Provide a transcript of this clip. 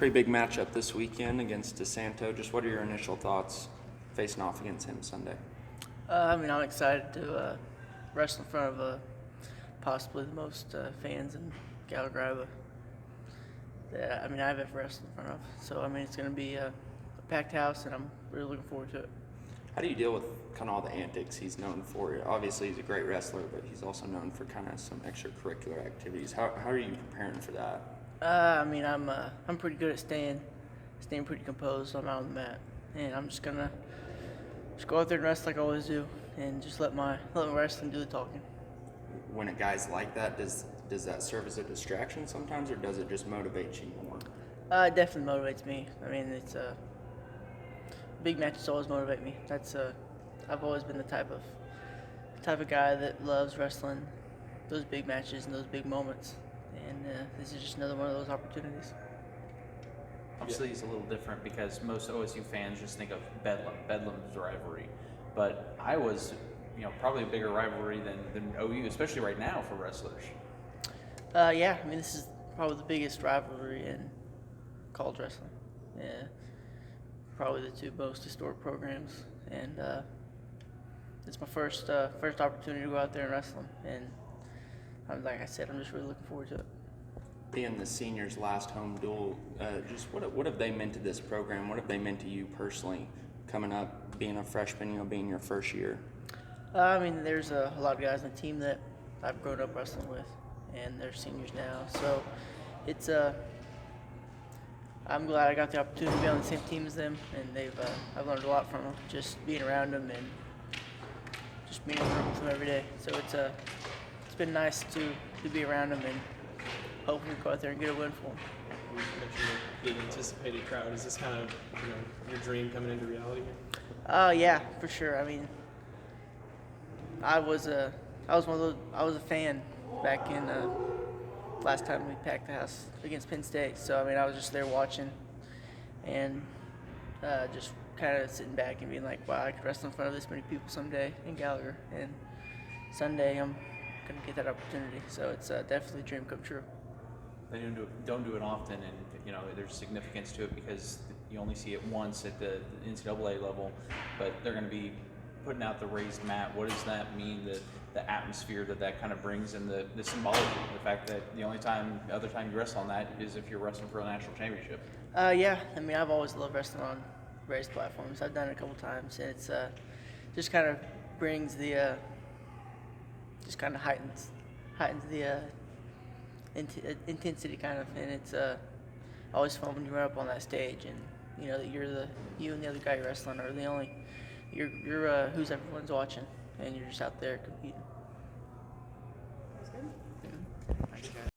Pretty big matchup this weekend against DeSanto. Just what are your initial thoughts facing off against him Sunday? I'm excited to wrestle in front of possibly the most fans in Gallagher that I've ever wrestled in front of. So it's going to be a packed house, and I'm really looking forward to it. How do you deal with kind of all the antics he's known for? Obviously, he's a great wrestler, but he's also known for kind of some extracurricular activities. How are you preparing for that? I'm pretty good at staying pretty composed. I'm out on the mat, and I'm just gonna go out there and wrestle like I always do, and just let my wrestling do the talking. When a guy's like that, does that serve as a distraction sometimes, or does it just motivate you more? It definitely motivates me. It's big matches always motivate me. I've always been the type of guy that loves wrestling those big matches and those big moments, and this is just another one of those opportunities. Obviously, it's a little different because most OSU fans just think of Bedlam's rivalry, but Iowa's, probably a bigger rivalry than OU, especially right now for wrestlers. This is probably the biggest rivalry in college wrestling. Yeah, probably the two most historic programs, and it's my first opportunity to go out there and wrestle them, and like I said, I'm just really looking forward to it. Being the seniors' last home duel, just what have they meant to this program? What have they meant to you personally, coming up, being a freshman, being your first year? There's a lot of guys on the team that I've grown up wrestling with, and they're seniors now. So it's I'm glad I got the opportunity to be on the same team as them, and I've learned a lot from them, just being around them and just being in the room with them every day. So it's been nice to be around them and hopefully go out there and get a win for them. You mentioned the big anticipated crowd. Is this kind of your dream coming into reality here? Yeah, for sure. I was a fan back in last time we packed the house against Penn State. So I was just there watching and just kind of sitting back and being like, wow, I could wrestle in front of this many people someday in Gallagher. And Sunday I'm gonna get that opportunity. So it's definitely a dream come true. They don't do it often, and there's significance to it because you only see it once at the NCAA level. But they're going to be putting out the raised mat. What does that mean? The atmosphere that kind of brings, and the symbology, the fact that the other time you wrestle on that is if you're wrestling for a national championship. I've always loved wrestling on raised platforms. I've done it a couple times, and it's just kind of brings the just kind of heightens the intensity kind of, and it's always fun when you're up on that stage and that you and the other guy you're wrestling are the only you're who's everyone's watching, and you're just out there competing.